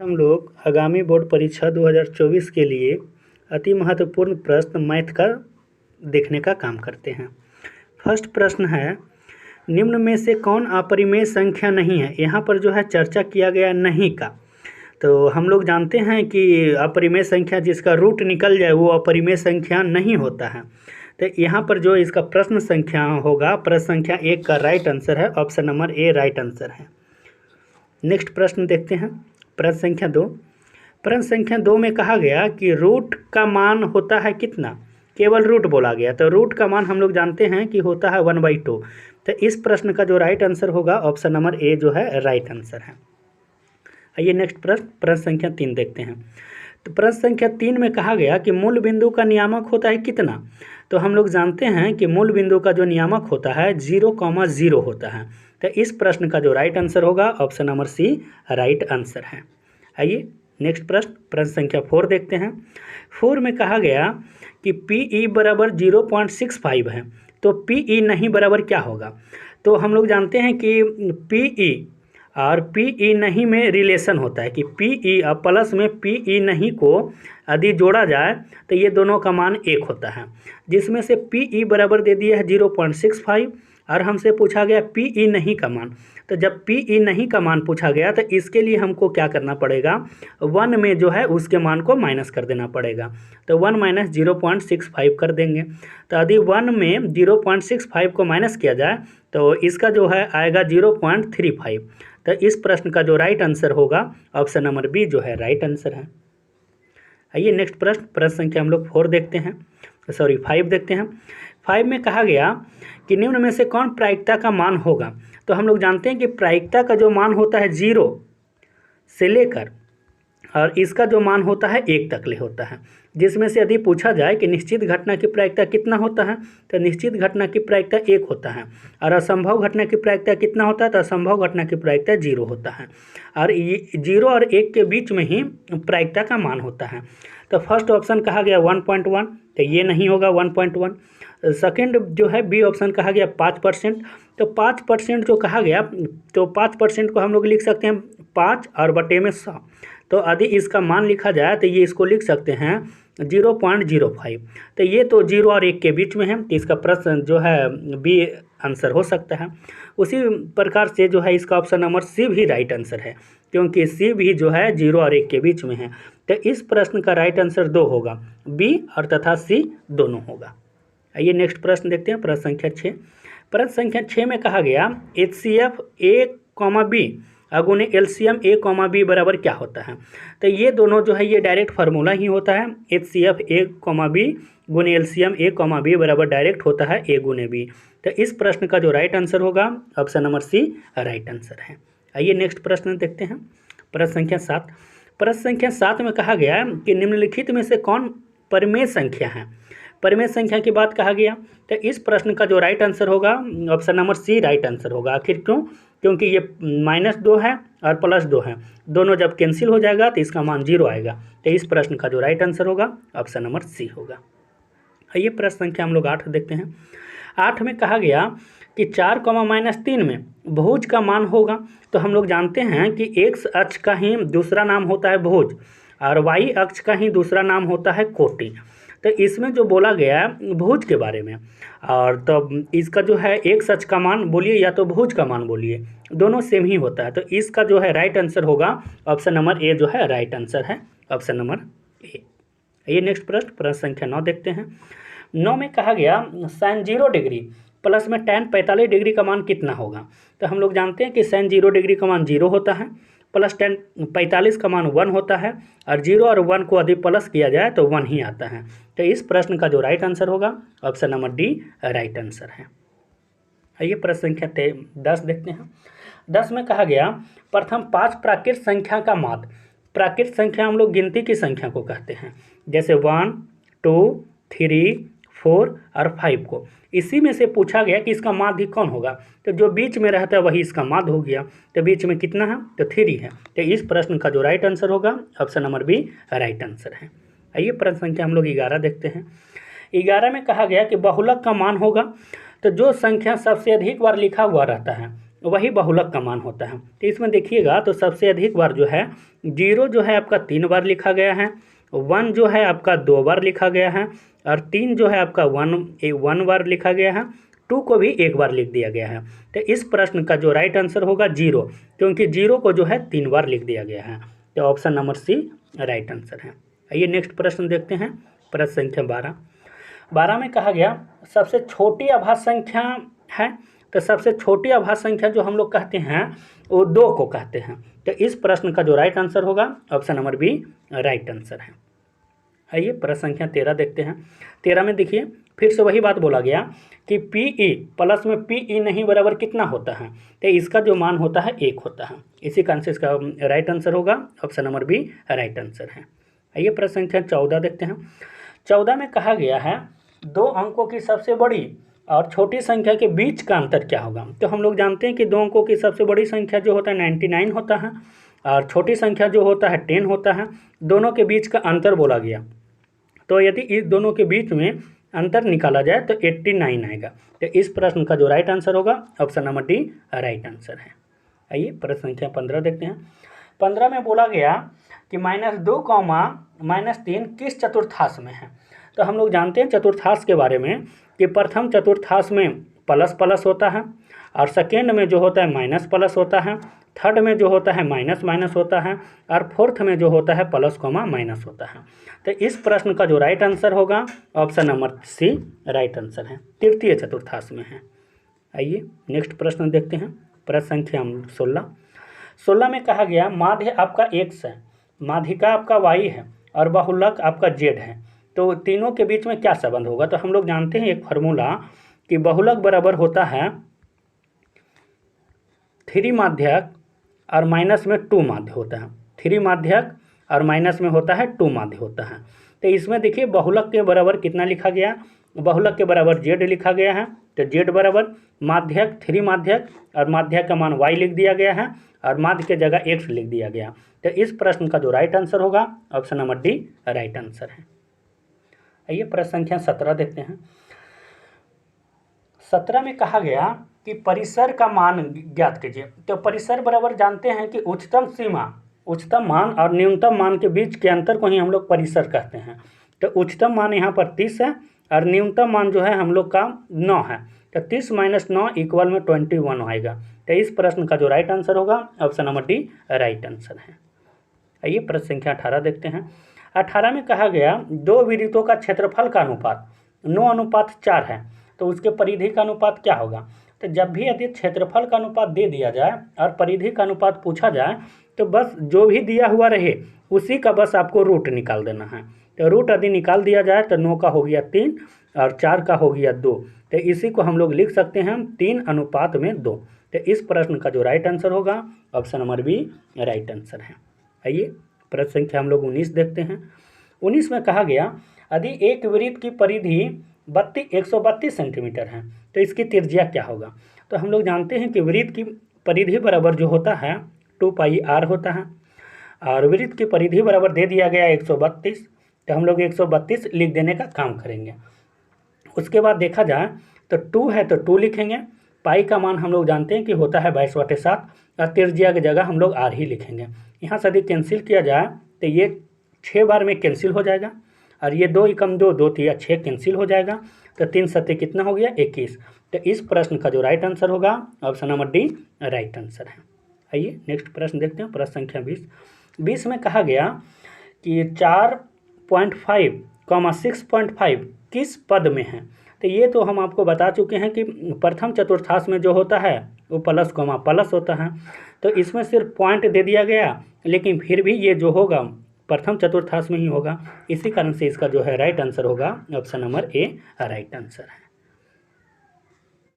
हम लोग आगामी बोर्ड परीक्षा 2024 के लिए अति महत्वपूर्ण प्रश्न मैथ का देखने का काम करते हैं। फर्स्ट प्रश्न है, निम्न में से कौन अपरिमेय संख्या नहीं है। यहाँ पर जो है चर्चा किया गया नहीं का। तो हम लोग जानते हैं कि अपरिमेय संख्या जिसका रूट निकल जाए वो अपरिमेय संख्या नहीं होता है। तो यहाँ पर जो इसका प्रश्न संख्या होगा, प्रश्न संख्या 1 का राइट आंसर है, option number A right answer है। नेक्स्ट प्रश्न देखते हैं, प्रश्न संख्या 2। प्रश्न संख्या 2 में कहा गया कि रूट का मान होता है कितना। केवल रूट बोला गया, तो रूट का मान हम लोग जानते हैं कि होता है 1/2। तो इस प्रश्न का जो राइट आंसर होगा, ऑप्शन नंबर ए जो है राइट आंसर है। आइए नेक्स्ट प्रश्न संख्या 3 देखते हैं। तो प्रश्न संख्या 3 में कहा गया कि मूल बिंदु का नियामक होता है कितना। तो हम लोग जानते हैं कि मूल बिंदु का जो नियामक होता है 0,0 होता है। तो इस प्रश्न का जो राइट आंसर होगा, option number C right answer है। आइए नेक्स्ट प्रश्न संख्या 4 देखते हैं। 4 में कहा गया कि PE बराबर 0.65 है। तो PE नहीं बराबर क्या होगा। तो हम लोग जानते हैं कि PE और PE नहीं में रिलेशन होता है कि PE और प्लस में PE नहीं को यदि जोड़ा जाए तो ये दोनों का मान 1 होता है, जिसमें से PE बराबर दे दिया है 0.65 और हमसे पूछा गया PE नहीं का मान। तो जब PE नहीं का मान पूछा गया तो इसके लिए हमको क्या करना पड़ेगा, 1 में जो है उसके मान को माइनस कर देना पड़ेगा। तो 1 माइनस 0.65 कर देंगे। तो यदि 1 में 0.65 को माइनस किया जाए तो इसका जो है आएगा 0.35। तो इस प्रश्न का जो राइट आंसर होगा, ऑप्शन नंबर बी जो है राइट आंसर है। आइए नेक्स्ट प्रश्न संख्या हम लोग 5 देखते हैं। 5 में कहा गया कि निम्न में से कौन प्रायिकता का मान होगा। तो हम लोग जानते हैं कि प्रायिकता का जो मान होता है 0 से लेकर और इसका जो मान होता है 1 तक ले होता है, जिसमें से यदि पूछा जाए कि निश्चित घटना की प्रायिकता कितना होता है, तो निश्चित घटना की प्रायिकता 1 होता है और असंभव घटना की प्रायिकता कितना होता है, तो असंभव घटना की प्रायिकता 0 होता है और 0 और 1 के बीच में ही प्रायिकता का मान होता है। तो फर्स्ट ऑप्शन कहा गया 1.1, तो ये नहीं होगा 1.1। सेकेंड जो है बी ऑप्शन कहा गया 5%। तो 5% जो कहा गया, तो 5% को हम लोग लिख सकते हैं 5 और बटे में 100। तो यदि इसका मान लिखा जाए तो ये इसको लिख सकते हैं 0.05। तो ये तो 0 और 1 के बीच में है, तो इसका प्रश्न जो है बी आंसर हो सकता है। उसी प्रकार से जो है इसका ऑप्शन नंबर सी भी राइट आंसर है, क्योंकि सी भी जो है 0 और 1 के बीच में है। तो इस प्रश्न का राइट आंसर 2 होगा, बी और तथा सी दोनों होगा। आइए नेक्स्ट प्रश्न देखते हैं, प्रश्न संख्या 6। प्रश्न संख्या 6 में कहा गया HCF A, B गुने LCM A, B बराबर क्या होता है। तो ये दोनों जो है ये डायरेक्ट फार्मूला ही होता है। HCF A, B गुने LCM A, B बराबर डायरेक्ट होता है A गुने B। तो इस प्रश्न का जो राइट आंसर होगा, option number C right answer है। आइए नेक्स्ट प्रश्न देखते हैं, प्रश्न संख्या 7। प्रश्न संख्या 7 में कहा गया कि निम्नलिखित में से कौन परिमेय संख्या है। परिमेय संख्या की बात कहा गया, तो इस प्रश्न का जो राइट आंसर होगा, option number C right answer होगा। आखिर क्यों, क्योंकि ये -2 है और +2 है, दोनों जब कैंसिल हो जाएगा तो इसका मान 0 आएगा। तो इस प्रश्न का जो राइट आंसर होगा, ऑप्शन नंबर सी होगा। आइए प्रश्न संख्या हम लोग 8 देखते हैं। 8 में कहा गया कि 4, -3 में भुज का मान होगा। तो हम लोग जानते हैं कि x अक्ष का ही दूसरा नाम होता है भुज और y अक्ष का ही दूसरा नाम होता है कोटि। तो इसमें जो बोला गया है भुज के बारे में, और तब इसका जो है x अक्ष का मान बोलिए या तो भुज का मान बोलिए, दोनों सेम ही होता है। तो इसका जो है राइट आंसर होगा, ऑप्शन नंबर ए जो है राइट आंसर है, ऑप्शन नंबर ए। ये नेक्स्ट प्रश्न संख्या 9 देखते हैं। 9 में कहा गया sin 0 डिग्री प्लस में tan 45 डिग्री का मान कितना होगा। तो हम लोग जानते हैं कि sin 0 डिग्री का मान 0 होता है, प्लस tan 45 का मान 1 होता है और 0 और 1 को यदि प्लस किया जाए तो 1 ही आता है। तो इस प्रश्न का जो राइट आंसर होगा, option number D right answer है। आइए प्रश्न संख्या 10 देखते हैं। 10 में कहा गया प्रथम 5 प्राकृत संख्या का माध्य। प्राकृत संख्या हम लोग गिनती की संख्या को कहते हैं, जैसे 1, 2, 3, 4 और 5 को। इसी में से पूछा गया कि इसका माध्य कौन होगा। तो जो बीच में रहता है वही इसका माध्य हो गया। तो बीच में कितना है, तो 3 है। तो इस प्रश्न का जो राइट आंसर होगा, option number B right answer है। आइए प्रश्न संख्या हम लोग 11 देखते हैं। 11 में कहा गया कि बहुलक का मान होगा। तो जो संख्या सबसे अधिक बार लिखा हुआ रहता है वही बहुलक का मान होता है। तो इसमें देखिएगा तो सबसे अधिक बार जो है 0 जो है आपका 3 बार लिखा गया है, 1 जो है आपका 2 बार लिखा गया है, और 3 जो है आपका 1 बार लिखा गया है, 2 को भी 1 बार लिख दिया गया है। तो इस प्रश्न का जो राइट आंसर होगा 0, क्योंकि 0 को जो है 3 बार लिख दिया गया है। तो option number C right answer है। आइए नेक्स्ट प्रश्न देखते हैं, प्रश्न संख्या 12 में कहा गया सबसे छोटी अभाज्य संख्या है। तो सबसे छोटी अभाज्य संख्या जो हम लोग कहते हैं वो 2 को कहते हैं। तो इस प्रश्न का जो राइट आंसर होगा option number B right answer है। आइए प्रश्न संख्या 13 देखते हैं। 13 में देखिए फिर से वही बात बोला गया कि PE प्लस में PE नहीं बराबर कितना होता है। तो इसका जो मान होता है 1 होता है। इसी कारण से इसका राइट आंसर होगा option number B right answer है। आइए प्रश्न संख्या 14 देखते हैं। 14 में कहा गया है 2 अंकों की सबसे बड़ी और छोटी संख्या के बीच का अंतर क्या होगा। तो हम लोग जानते हैं कि 2 अंकों की सबसे बड़ी संख्या जो होता है 99 होता है, और छोटी संख्या जो होता है 10 होता है। दोनों के बीच का अंतर बोला गया, तो यदि इस दोनों के बीच में अंतर निकाला जाए तो 89 आएगा। तो इस प्रश्न का जो राइट आंसर होगा option number D right answer है। आइए प्रश्न संख्या 15 देखते हैं। 15 में बोला गया कि -2, -3 किस चतुर्थांश में है। तो हम लोग जानते हैं चतुर्थांश के बारे में कि प्रथम चतुर्थांश में प्लस प्लस होता है, और सेकेंड में जो होता है माइनस प्लस होता है, थर्ड में जो होता है माइनस माइनस होता है, और फोर्थ में जो होता है प्लस कॉमा माइनस होता है। तो इस प्रश्न का जो राइट आंसर होगा option number C right answer है, तृतीय चतुर्थांश में है। आइए नेक्स्ट प्रश्न देखते हैं, प्रश्न संख्या 16 में कहा गया माध्य आपका x है, माध्यिका आपका y है, और बहुलक आपका z है। तो तीनों के बीच में क्या संबंध होगा। तो हम लोग जानते हैं एक फार्मूला कि बहुलक बराबर होता है 3 माध्यक और माइनस में 2 माध्य होता है। 3 माध्यक और माइनस में होता है 2 माध्य होता है। तो इसमें देखिए बहुलक के बराबर कितना लिखा गया, बहुलक के बराबर z लिखा गया है। तो z बराबर माध्यक 3 माध्यक और माध्यक का मान y लिख दिया गया है, और माध्य के जगह x लिख दिया गया। तो इस प्रश्न का जो राइट आंसर होगा option number D right answer है। आइए प्रश्न संख्या 17 देखते हैं। 17 में कहा गया कि परिसर का मान ज्ञात कीजिए। तो परिसर बराबर जानते हैं कि उच्चतम सीमा, उच्चतम मान और न्यूनतम मान के बीच के अंतर को ही हम लोग परिसर कहते हैं। तो उच्चतम मान यहाँ पर 30 है, और न्यूनतम मान जो है हम लोग का 9 है। तो 30 - 9 = 21 आएगा। तो इस प्रश्न का जो राइट आंसर होगा option number D right answer है। आइए प्रश्न संख्या 18 देखते हैं। 18 में कहा गया 2 वृत्तों का क्षेत्रफल का अनुपात 9:4 है, तो उसके परिधि का अनुपात क्या होगा। तो जब भी यदि क्षेत्रफल का अनुपात दे दिया जाए और परिधि का अनुपात पूछा जाए तो बस जो भी दिया हुआ रहे उसी का बस आपको रूट निकाल देना है। तो रूट यदि निकाल दिया जाए तो 9 का हो गया 3 और 4 का हो गया 2। तो इसी को हम लोग लिख सकते हैं 3:2। तो इस प्रश्न का जो राइट आंसर होगा option number B right answer है। आइए प्रश्न संख्या हम लोग 19 देखते हैं। 19 में कहा गया यदि एक वृत्त की परिधि 132 सेंटीमीटर है तो इसकी त्रिज्या क्या होगा। तो हम लोग जानते हैं कि वृत्त की परिधि बराबर जो होता है 2πr होता है, और वृत्त की परिधि बराबर दे दिया गया 132। तो हम लोग 132 लिख देने का काम करेंगे। उसके बाद देखा जाए तो 2 है तो 2 लिखेंगे, पाई का मान हम लोग जानते हैं कि होता है 22/7, और त्रिज्या की जगह हम लोग r ही लिखेंगे। यहाँ से यदि कैंसिल किया जाए तो ये 6 बार में कैंसिल हो जाएगा, और ये 2 × 2 2 3 6 कैंसिल हो जाएगा। तो 3 7 कितना हो गया 21। तो इस प्रश्न का जो राइट आंसर होगा option number D right answer है। आइए नेक्स्ट प्रश्न देखते हैं, प्रश्न संख्या 20 में कहा गया कि 4.5, 6.5 किस पद में है। तो ये तो हम आपको बता चुके हैं कि प्रथम चतुर्थांश में जो होता है वो प्लस कॉमा प्लस होता है। तो इसमें सिर्फ पॉइंट दे दिया गया, लेकिन फिर भी ये जो होगा प्रथम चतुर्थांश में ही होगा। इसी कारण से इसका जो है राइट आंसर होगा option number A right answer है।